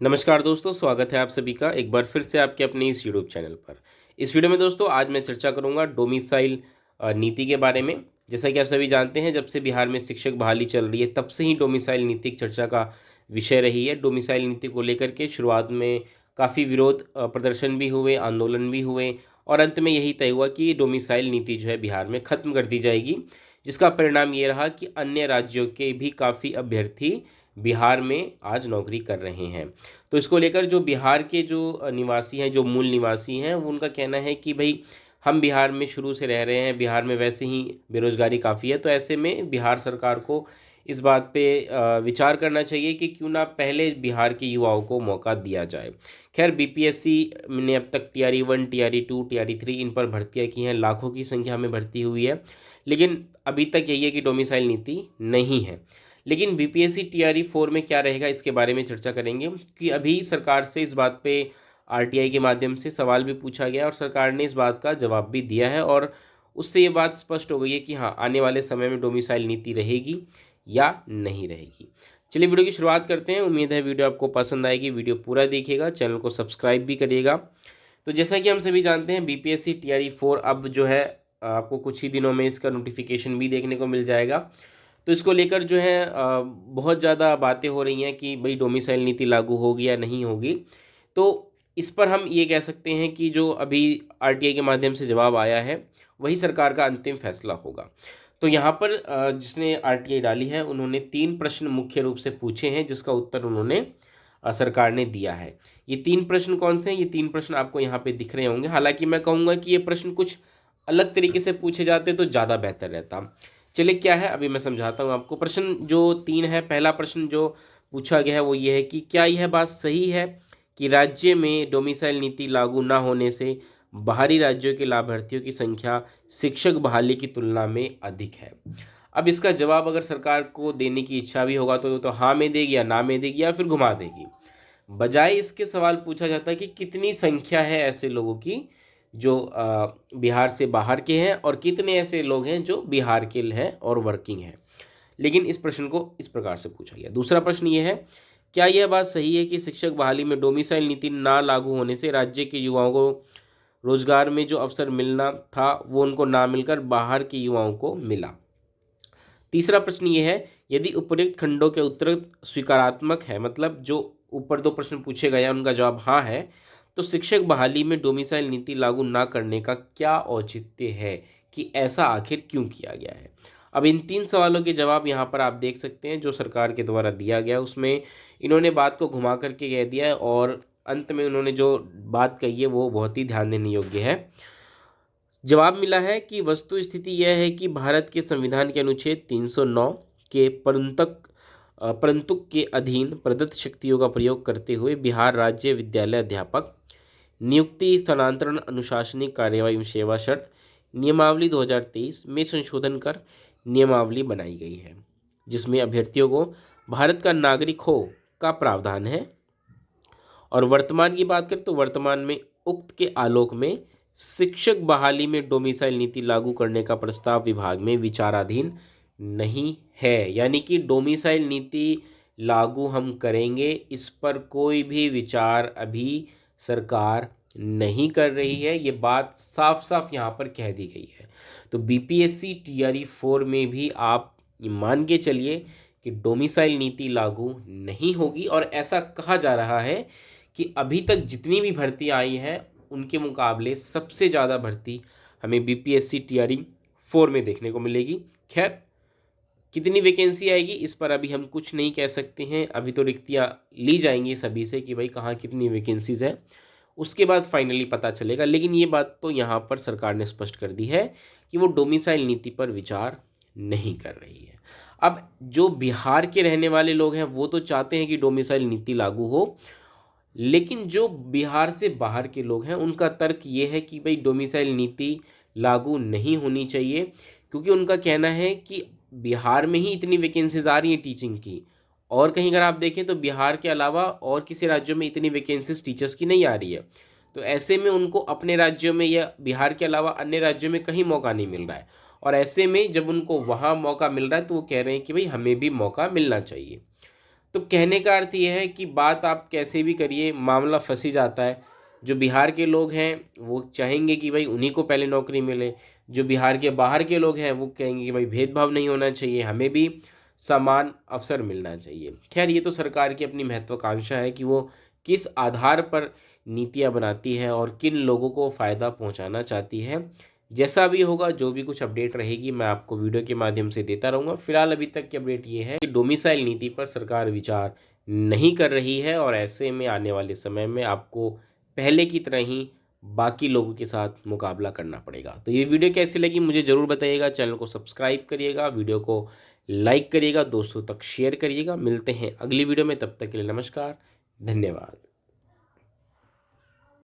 नमस्कार दोस्तों, स्वागत है आप सभी का एक बार फिर से आपके अपने इस यूट्यूब चैनल पर। इस वीडियो में दोस्तों आज मैं चर्चा करूंगा डोमिसाइल नीति के बारे में। जैसा कि आप सभी जानते हैं, जब से बिहार में शिक्षक बहाली चल रही है तब से ही डोमिसाइल नीति एक चर्चा का विषय रही है। डोमिसाइल नीति को लेकर के शुरुआत में काफ़ी विरोध प्रदर्शन भी हुए, आंदोलन भी हुए और अंत में यही तय हुआ कि डोमिसाइल नीति जो है बिहार में ख़त्म कर दी जाएगी, जिसका परिणाम ये रहा कि अन्य राज्यों के भी काफ़ी अभ्यर्थी बिहार में आज नौकरी कर रहे हैं। तो इसको लेकर जो बिहार के जो निवासी हैं, जो मूल निवासी हैं, वो उनका कहना है कि भाई हम बिहार में शुरू से रह रहे हैं, बिहार में वैसे ही बेरोज़गारी काफ़ी है, तो ऐसे में बिहार सरकार को इस बात पे विचार करना चाहिए कि क्यों ना पहले बिहार के युवाओं को मौका दिया जाए। खैर बीपीएससी ने अब तक TRE 1, TRE 2, TRE 3 इन पर भर्तियां की हैं, लाखों की संख्या में भर्ती हुई है, लेकिन अभी तक यही है कि डोमिसाइल नीति नहीं है। लेकिन बीपीएससी TRE 4 में क्या रहेगा, इसके बारे में चर्चा करेंगे कि अभी सरकार से इस बात पे आरटीआई के माध्यम से सवाल भी पूछा गया और सरकार ने इस बात का जवाब भी दिया है और उससे ये बात स्पष्ट हो गई है कि हाँ, आने वाले समय में डोमिसाइल नीति रहेगी या नहीं रहेगी। चलिए वीडियो की शुरुआत करते हैं। उम्मीद है वीडियो आपको पसंद आएगी। वीडियो पूरा देखिएगा, चैनल को सब्सक्राइब भी करिएगा। तो जैसा कि हम सभी जानते हैं, बीपीएससी TRE 4 अब जो है आपको कुछ ही दिनों में इसका नोटिफिकेशन भी देखने को मिल जाएगा। तो इसको लेकर जो है बहुत ज़्यादा बातें हो रही हैं कि भाई डोमिसाइल नीति लागू होगी या नहीं होगी। तो इस पर हम ये कह सकते हैं कि जो अभी आरटीआई के माध्यम से जवाब आया है वही सरकार का अंतिम फैसला होगा। तो यहाँ पर जिसने आरटीआई डाली है उन्होंने 3 प्रश्न मुख्य रूप से पूछे हैं, जिसका उत्तर उन्होंने सरकार ने दिया है। ये 3 प्रश्न कौन से हैं? ये 3 प्रश्न आपको यहाँ पे दिख रहे होंगे। हालांकि मैं कहूँगा कि ये प्रश्न कुछ अलग तरीके से पूछे जाते तो ज़्यादा बेहतर रहता। चलिए क्या है अभी मैं समझाता हूँ आपको। प्रश्न जो 3 है, पहला प्रश्न जो पूछा गया है वो ये है कि क्या यह बात सही है कि राज्य में डोमिसाइल नीति लागू न होने से बाहरी राज्यों के लाभार्थियों की संख्या शिक्षक बहाली की तुलना में अधिक है। अब इसका जवाब अगर सरकार को देने की इच्छा भी होगा तो हाँ में देगी या ना में देगी या फिर घुमा देगी। बजाय इसके सवाल पूछा जाता है कि कितनी संख्या है ऐसे लोगों की जो बिहार से बाहर के हैं और कितने ऐसे लोग हैं जो बिहार के हैं और वर्किंग हैं। लेकिन इस प्रश्न को इस प्रकार से पूछा गया। दूसरा प्रश्न ये है, क्या यह बात सही है कि शिक्षक बहाली में डोमिसाइल नीति ना लागू होने से राज्य के युवाओं को रोजगार में जो अवसर मिलना था वो उनको ना मिलकर बाहर के युवाओं को मिला? तीसरा प्रश्न ये है, यदि उपरोक्त खंडों के उत्तर स्वीकारात्मक है, मतलब जो ऊपर 2 प्रश्न पूछे गए हैं उनका जवाब हाँ है, तो शिक्षक बहाली में डोमिसाइल नीति लागू ना करने का क्या औचित्य है कि ऐसा आखिर क्यों किया गया है? अब इन 3 सवालों के जवाब यहाँ पर आप देख सकते हैं जो सरकार के द्वारा दिया गया, उसमें इन्होंने बात को घुमा करके कह दिया है और अंत में उन्होंने जो बात कही है वो बहुत ही ध्यान देने योग्य है। जवाब मिला है कि वस्तु स्थिति यह है कि भारत के संविधान के अनुच्छेद 309 के परंतुक के अधीन प्रदत्त शक्तियों का प्रयोग करते हुए बिहार राज्य विद्यालय अध्यापक नियुक्ति, स्थानांतरण, अनुशासनिक कार्यवाही एवं सेवा शर्त नियमावली 2023 में संशोधन कर नियमावली बनाई गई है, जिसमें अभ्यर्थियों को भारत का नागरिक हो का प्रावधान है। और वर्तमान की बात करें तो वर्तमान में उक्त के आलोक में शिक्षक बहाली में डोमिसाइल नीति लागू करने का प्रस्ताव विभाग में विचाराधीन नहीं है। यानी कि डोमिसाइल नीति लागू हम करेंगे, इस पर कोई भी विचार अभी सरकार नहीं कर रही है। ये बात साफ साफ यहाँ पर कह दी गई है। तो बीपीएससी TRE 4 में भी आप मान के चलिए कि डोमिसाइल नीति लागू नहीं होगी। और ऐसा कहा जा रहा है कि अभी तक जितनी भी भर्ती आई हैं उनके मुकाबले सबसे ज़्यादा भर्ती हमें बीपीएससी TRE 4 में देखने को मिलेगी। खैर कितनी वैकेंसी आएगी इस पर अभी हम कुछ नहीं कह सकते हैं। अभी तो रिक्तियाँ ली जाएंगी सभी से कि भाई कहाँ कितनी वैकेंसीज है, उसके बाद फाइनली पता चलेगा। लेकिन ये बात तो यहाँ पर सरकार ने स्पष्ट कर दी है कि वो डोमिसाइल नीति पर विचार नहीं कर रही है। अब जो बिहार के रहने वाले लोग हैं वो तो चाहते हैं कि डोमिसाइल नीति लागू हो, लेकिन जो बिहार से बाहर के लोग हैं उनका तर्क ये है कि भाई डोमिसाइल नीति लागू नहीं होनी चाहिए, क्योंकि उनका कहना है कि बिहार में ही इतनी वैकेंसीज आ रही हैं टीचिंग की, और कहीं अगर आप देखें तो बिहार के अलावा और किसी राज्यों में इतनी वैकेंसीज टीचर्स की नहीं आ रही है। तो ऐसे में उनको अपने राज्यों में या बिहार के अलावा अन्य राज्यों में कहीं मौका नहीं मिल रहा है, और ऐसे में जब उनको वहाँ मौका मिल रहा है तो वो कह रहे हैं कि भाई हमें भी मौका मिलना चाहिए। तो कहने का अर्थ ये है कि बात आप कैसे भी करिए, मामला फँस ही जाता है। जो बिहार के लोग हैं वो चाहेंगे कि भाई उन्हीं को पहले नौकरी मिले, जो बिहार के बाहर के लोग हैं वो कहेंगे कि भाई भेदभाव नहीं होना चाहिए, हमें भी समान अवसर मिलना चाहिए। खैर ये तो सरकार की अपनी महत्वाकांक्षा है कि वो किस आधार पर नीतियाँ बनाती है और किन लोगों को फ़ायदा पहुंचाना चाहती है। जैसा भी होगा, जो भी कुछ अपडेट रहेगी मैं आपको वीडियो के माध्यम से देता रहूँगा। फिलहाल अभी तक की अपडेट ये है कि डोमिसाइल नीति पर सरकार विचार नहीं कर रही है और ऐसे में आने वाले समय में आपको पहले की तरह ही बाकी लोगों के साथ मुकाबला करना पड़ेगा। तो ये वीडियो कैसी लगी मुझे ज़रूर बताइएगा। चैनल को सब्सक्राइब करिएगा, वीडियो को लाइक करिएगा, दोस्तों तक शेयर करिएगा। मिलते हैं अगली वीडियो में, तब तक के लिए नमस्कार, धन्यवाद।